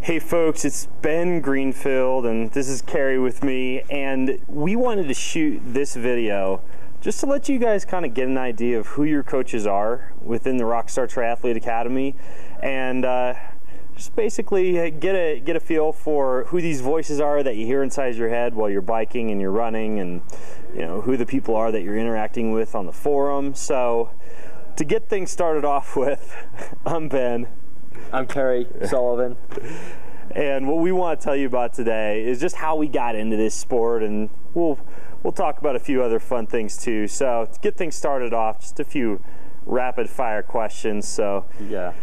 Hey folks, it's Ben Greenfield and this is Kerry with me, and we wanted to shoot this video just to let you guys kind of get an idea of who your coaches are within the Rockstar Triathlete Academy, and just basically get a feel for who these voices are that you hear inside your head while you're biking and you're running, and you know who the people are that you're interacting with on the forum. So to get things started off with, I'm Ben. I'm Kerry Sullivan. And what we want to tell you about today is just how we got into this sport, and we'll talk about a few other fun things too. So to get things started off, just a few rapid fire questions. So yeah,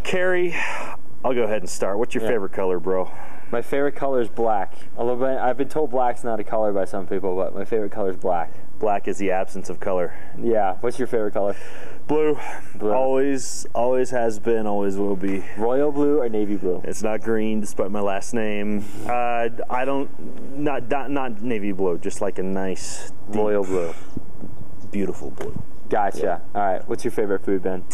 Kerry, I'll go ahead and start. What's your favorite color, bro? My favorite color is black. Although I've been told black's not a color by some people, but my favorite color is black. Black is the absence of color. Yeah. What's your favorite color? Blue. Blue. Always has been, always will be. Royal blue or navy blue? It's not green, despite my last name. Not navy blue, just like a nice deep, royal blue. Beautiful blue. Gotcha. Yeah. All right. What's your favorite food, Ben?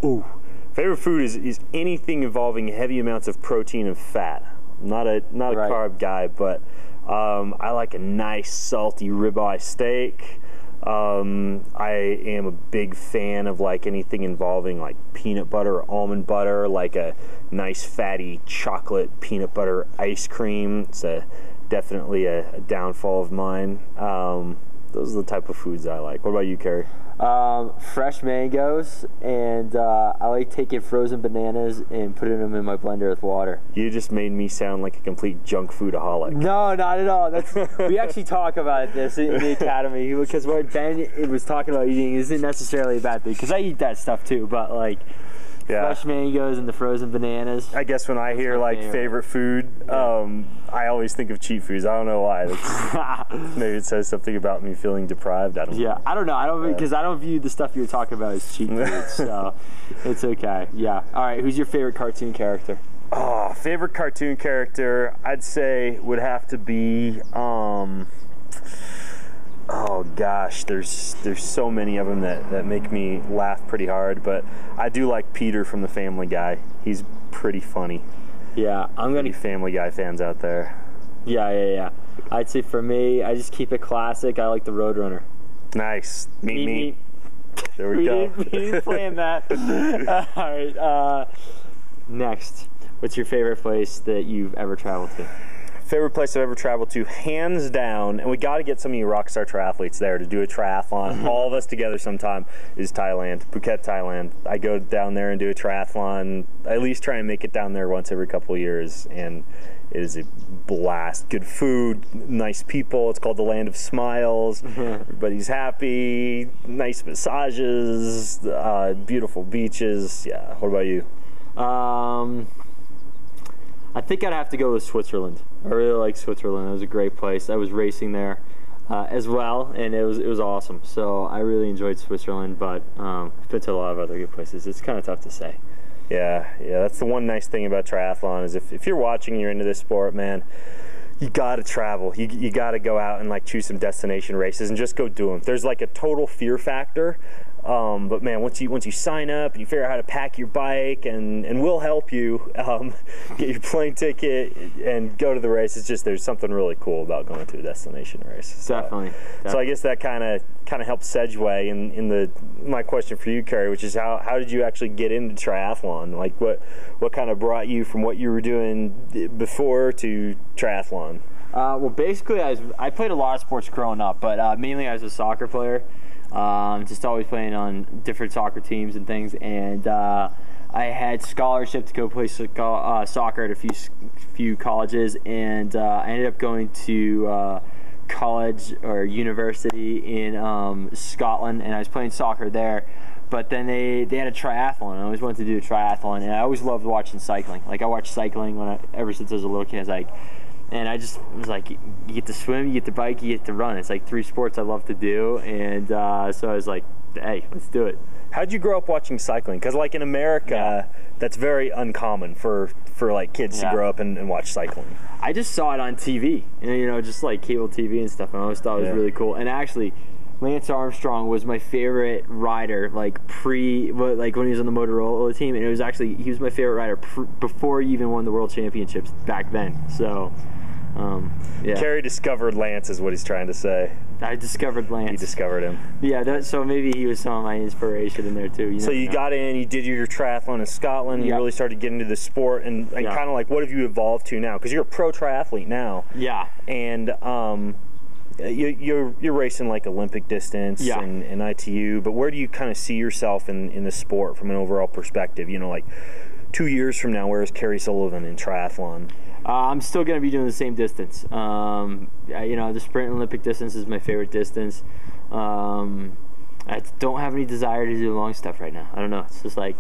Ooh. Favorite food is anything involving heavy amounts of protein and fat. Not a carb guy, but I like a nice salty ribeye steak. I am a big fan of like anything involving like peanut butter or almond butter, like a nice fatty chocolate peanut butter ice cream. It's definitely a downfall of mine. Those are the type of foods I like. What about you, Kerry? Fresh mangoes, and I like taking frozen bananas and putting them in my blender with water. You just made me sound like a complete junk foodaholic. No, not at all. We actually talk about this in the academy, because what Ben was talking about eating isn't necessarily a bad thing, because I eat that stuff too, but like fresh mangoes and the frozen bananas. I guess when I hear like favorite food, I always think of cheat foods. I don't know why. Maybe it says something about me feeling deprived. I don't know. Yeah, I don't know. Because I don't view the stuff you're talking about as cheat foods, so it's okay. Yeah. All right. Who's your favorite cartoon character? Oh, favorite cartoon character, I'd say would have to be. Oh gosh, there's so many of them that make me laugh pretty hard, but I do like Peter from the Family Guy. He's pretty funny. Yeah, I'm gonna. Any Family Guy fans out there? Yeah. I'd say for me, I just keep it classic. I like the Roadrunner. Nice. Meet. There we go. We didn't plan that. All right. Next, what's your favorite place that you've ever traveled to? Favorite place I've ever traveled to, hands down, and we got to get some of you Rockstar triathletes there to do a triathlon, all of us together sometime, is Thailand, Phuket, Thailand. I go down there and do a triathlon, at least try and make it down there once every couple of years, and it is a blast. Good food, nice people. It's called the Land of Smiles. Everybody's happy, nice massages, beautiful beaches. Yeah, what about you? I think I'd have to go with Switzerland. I really like Switzerland. It was a great place. I was racing there as well, and it was awesome. So I really enjoyed Switzerland, but I've been to a lot of other good places. It's kind of tough to say. Yeah, that's the one nice thing about triathlon is if you're watching and you're into this sport, man, you gotta travel. You gotta go out and like choose some destination races and just go do them. There's like a total fear factor. But man, once you sign up and you figure out how to pack your bike, and we'll help you get your plane ticket and go to the race. It's just there's something really cool about going to a destination race. So, Definitely. So I guess that kind of helps segue in my question for you, Kerry, which is how did you actually get into triathlon? Like what kind of brought you from what you were doing before to triathlon? Well, basically, I played a lot of sports growing up, but mainly I was a soccer player. Just always playing on different soccer teams and things, and I had scholarship to go play soccer at a few colleges, and I ended up going to college or university in Scotland, and I was playing soccer there. But then they had a triathlon. I always wanted to do a triathlon, and I always loved watching cycling. Like I watched cycling ever since I was a little kid. I was like, and I just was like, you get to swim, you get to bike, you get to run. It's like 3 sports I love to do, and so I was like, hey, let's do it. How'd you grow up watching cycling? Because like in America, that's very uncommon for like kids to grow up and watch cycling. I just saw it on TV, just like cable TV and stuff, and I always thought it was really cool. And actually, Lance Armstrong was my favorite rider, like when he was on the Motorola team, and he was my favorite rider before he even won the World Championships back then. So, yeah. Kerry discovered Lance is what he's trying to say. I discovered Lance. You discovered him. Yeah, so maybe he was some of my inspiration in there too. So you got in, you did your triathlon in Scotland, you really started getting into the sport, and kind of like, what have you evolved to now? Because you're a pro triathlete now. Yeah. And you're racing like Olympic distance and ITU, but where do you kind of see yourself in the sport from an overall perspective? You know, like 2 years from now, where is Kerry Sullivan in triathlon? I'm still going to be doing the same distance. The sprint Olympic distance is my favorite distance. I don't have any desire to do long stuff right now. I don't know. It's just like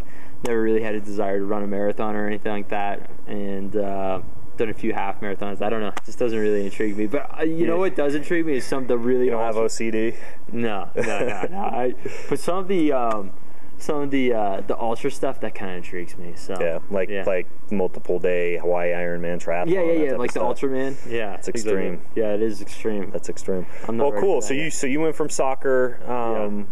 never really had a desire to run a marathon or anything like that. And done a few half marathons. I don't know. It just doesn't really intrigue me. But you know what does intrigue me is some of the really. You don't have OCD? No. But some of the ultra stuff that kind of intrigues me. So like multiple day Hawaii Ironman triathlon. Yeah, like the Ultraman. Yeah, it's extreme. Yeah, it is extreme. That's extreme. Well, cool. So you went from soccer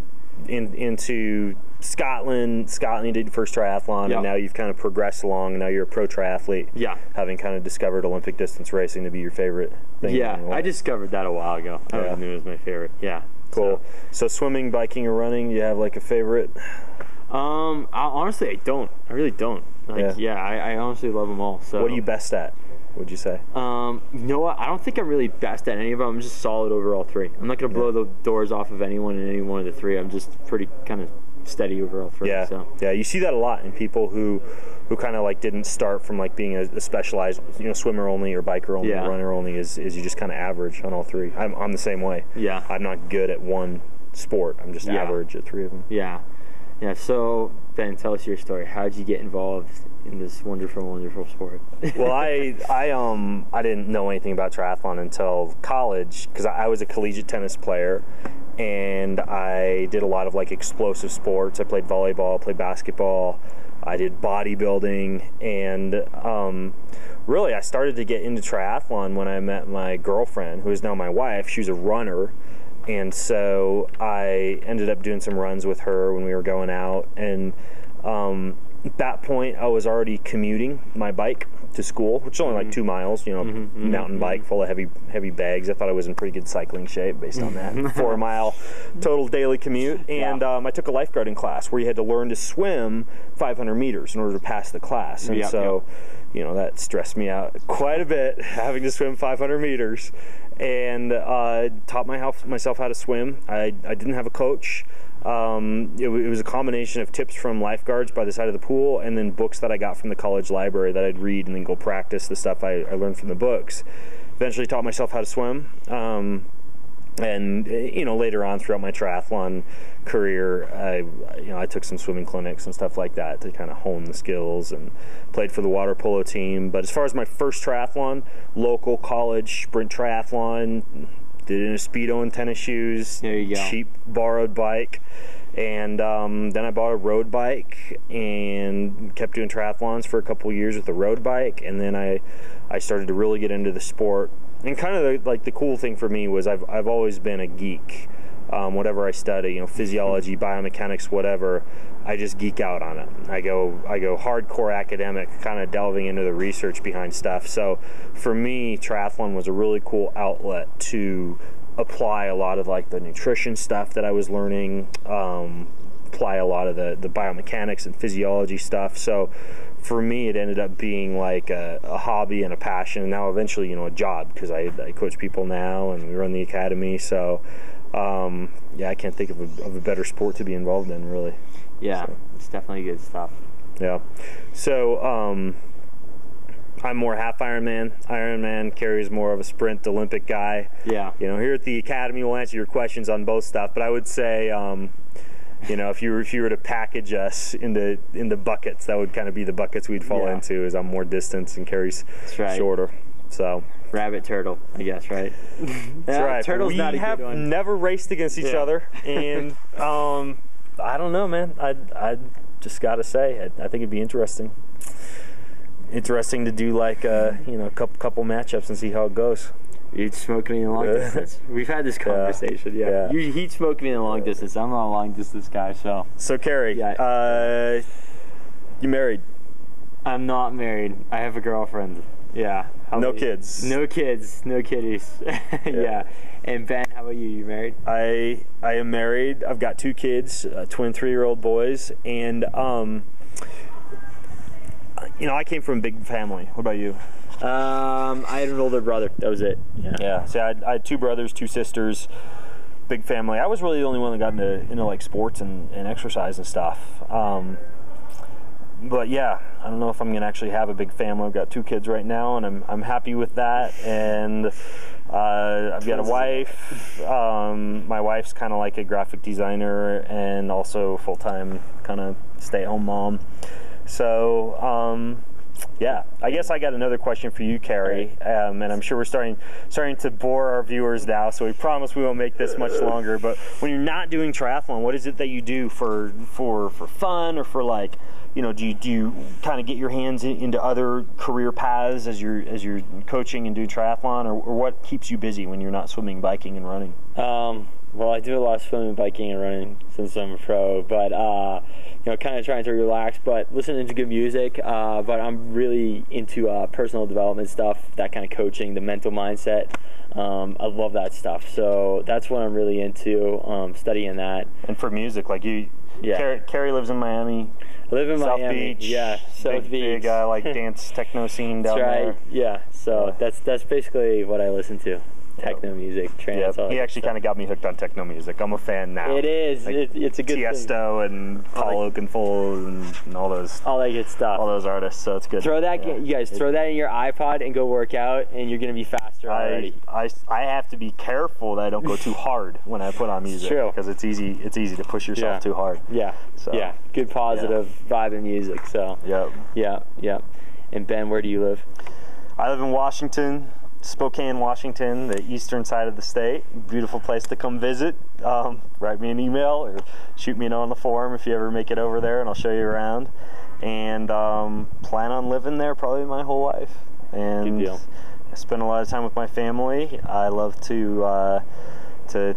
into Scotland. You did your first triathlon, and now you've kind of progressed along. And now you're a pro triathlete. Yeah, having kind of discovered Olympic distance racing to be your favorite thing. Yeah, I discovered that a while ago. I always knew it was my favorite. Yeah. Cool. So swimming, biking, or running, you have like a favorite? Honestly, I don't. I really don't. I honestly love them all. So, what are you best at, would you say? You know what? I don't think I'm really best at any of them. I'm just solid over all three. I'm not going to blow the doors off of anyone in any one of the three. I'm just pretty kind of steady over all three. Yeah, so. Yeah. You see that a lot in people who kind of like didn't start from like being a specialized, swimmer only or biker only, or runner only. Is you just kind of average on all three. I'm the same way. Yeah. I'm not good at one sport. I'm just average at three of them. Yeah. Yeah, so Ben, tell us your story. How did you get involved in this wonderful, wonderful sport? Well, I didn't know anything about triathlon until college because I was a collegiate tennis player, and I did a lot of like explosive sports. I played volleyball, played basketball, I did bodybuilding, and really I started to get into triathlon when I met my girlfriend, who is now my wife. She was a runner. And so I ended up doing some runs with her when we were going out. And at that point, I was already commuting my bike to school, which is only like 2 miles, mountain bike full of heavy bags. I thought I was in pretty good cycling shape based on that. 4 mile total daily commute. And I took a lifeguarding class where you had to learn to swim 500 meters in order to pass the class. And that stressed me out quite a bit, having to swim 500 meters. And taught myself how to swim. I didn't have a coach. It was a combination of tips from lifeguards by the side of the pool and then books that I got from the college library that I'd read and then go practice the stuff I learned from the books. Eventually taught myself how to swim. And later on throughout my triathlon career, I took some swimming clinics and stuff like that to kind of hone the skills, and played for the water polo team. But as far as my first triathlon, local college sprint triathlon, did it in a Speedo and tennis shoes, cheap borrowed bike. And then I bought a road bike and kept doing triathlons for a couple years with a road bike. And then I started to really get into the sport. And kind of the cool thing for me was I've always been a geek. Whatever I study, physiology, biomechanics, whatever, I just geek out on it. I go hardcore academic, kind of delving into the research behind stuff. So for me, triathlon was a really cool outlet to apply a lot of like the nutrition stuff that I was learning, apply a lot of the biomechanics and physiology stuff. So for me, it ended up being like a hobby and a passion, and now eventually, a job, because I coach people now and we run the academy. So I can't think of a better sport to be involved in, really. Yeah, so. It's definitely good stuff. Yeah. So I'm more half Ironman. Kerry's more of a sprint Olympic guy. Yeah. Here at the academy, we'll answer your questions on both stuff, but I would say if you were to package us into buckets, that would kind of be the buckets we'd fall into. Is I'm more distance and Kerry's shorter. So rabbit turtle, I guess, right? That's right. Turtle's we not a have good one. Never raced against each other, and I don't know, man. I just gotta say, I think it'd be interesting to do like a couple matchups and see how it goes. You'd smoke me in the long distance. We've had this conversation. Yeah. He'd smoke me in the long distance. I'm not a long distance guy, so. So Kerry, you married? I'm not married. I have a girlfriend. Yeah. No kids. No kids. No kitties. Yeah. And Ben, how about you? You married? I am married. I've got 2 kids, twin 3-year-old boys, and I came from a big family. What about you? I had an older brother. That was it. Yeah. So I had 2 brothers, 2 sisters. Big family. I was really the only one that got into like sports and exercise and stuff. But yeah, I don't know if I'm gonna actually have a big family. I've got 2 kids right now, and I'm happy with that. And I've got a wife. My wife's kind of like a graphic designer and also full-time kind of stay-at-home mom. So yeah, I guess I got another question for you, Kerry, and I'm sure we're starting to bore our viewers now, so we promise we won't make this much longer. But when you're not doing triathlon, what is it that you do for fun, or for like, do you kind of get your hands into other career paths as you're coaching and doing triathlon, or what keeps you busy when you're not swimming, biking, and running? Well, I do a lot of swimming, biking, and running since I'm a pro, but kind of trying to relax, but listening to good music. But I'm really into personal development stuff, that kind of coaching, the mental mindset. I love that stuff, so that's what I'm really into, studying that. And for music, like you, Kerry lives in Miami. I live in South Miami. Beach. Yeah, South Beach. Big like dance techno scene down there. Yeah, so that's basically what I listen to. Techno music, trance. Yeah, he actually kind of got me hooked on techno music. I'm a fan now. It is. Like it's a good Tiesto thing. And Paul Oakenfold and all those. All that good stuff. All those artists. So it's good. Throw that, you guys. Throw that in your iPod and go work out, and you're gonna be faster already. I have to be careful that I don't go too hard when I put on music. True. Because it's easy to push yourself too hard. Yeah. So, yeah. Good positive vibe in music. So. Yep. Yeah. And Ben, where do you live? I live in Washington. Spokane, Washington, the eastern side of the state. Beautiful place to come visit. Write me an email or shoot me a note on the forum if you ever make it over there, and I'll show you around. And plan on living there probably my whole life. And good deal. I spend a lot of time with my family. I love to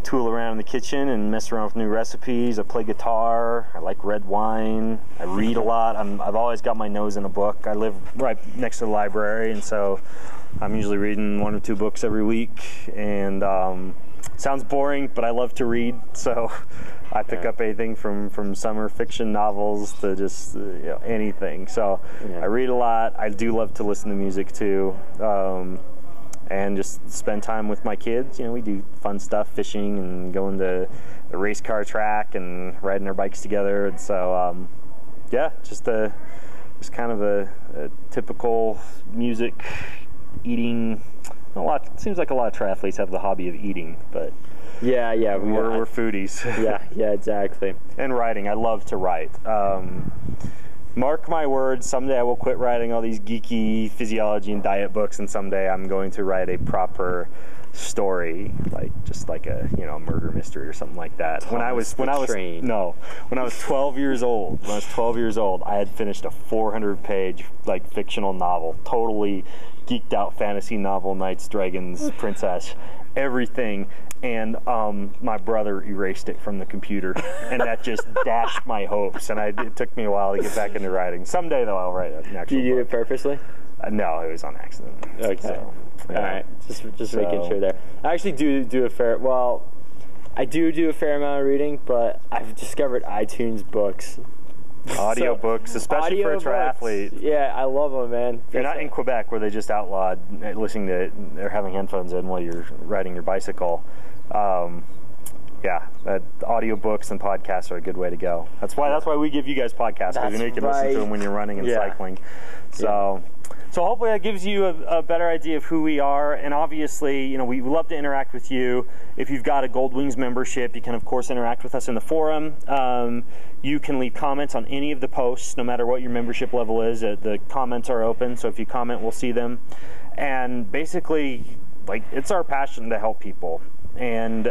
tool around in the kitchen and mess around with new recipes. I play guitar. I like red wine. I read a lot. I've always got my nose in a book. I live right next to the library, and so I'm usually reading 1 or 2 books every week. And sounds boring, but I love to read, so I pick up anything from summer fiction novels to just anything. So I read a lot. I do love to listen to music too. And just spend time with my kids. We do fun stuff, fishing and going to the race car track and riding our bikes together. And so, just kind of a typical music, eating. It seems like a lot of triathletes have the hobby of eating, but we're foodies. yeah, exactly. And riding. I love to ride. Mark my words, someday I will quit writing all these geeky physiology and diet books, and someday I'm going to write a proper story, just like a murder mystery or something like that. When I was 12 years old, I had finished a 400-page fictional novel, totally geeked out fantasy novel, knights, dragons, princess, everything. And my brother erased it from the computer, and that just dashed my hopes. And it took me a while to get back into writing. Someday, though, I'll write an actual book. Did you do it purposely? No, it was on accident. Okay. So, all right. Just making sure there. I actually do a fair. Well, I do a fair amount of reading, but I've discovered iTunes books. Audiobooks, especially for a triathlete. Books. Yeah, I love them, man. You're not in Quebec where they just outlawed listening to or having headphones in while you're riding your bicycle. Audiobooks and podcasts are a good way to go. That's why we give you guys podcasts, because you can listen to them when you're running and cycling. So hopefully that gives you a better idea of who we are. And obviously, we love to interact with you. If you've got a Gold Wings membership, you can of course interact with us in the forum. You can leave comments on any of the posts, no matter what your membership level is. The comments are open, so if you comment, we'll see them. And basically, it's our passion to help people. And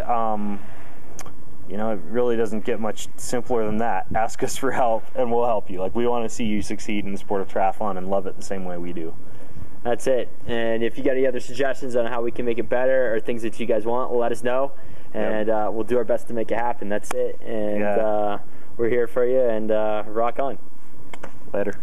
it really doesn't get much simpler than that. Ask us for help and we'll help you. We want to see you succeed in the sport of triathlon and love it the same way we do. That's it. And if you got any other suggestions on how we can make it better or things that you guys want, let us know. And we'll do our best to make it happen. That's it. And we're here for you. And rock on. Later.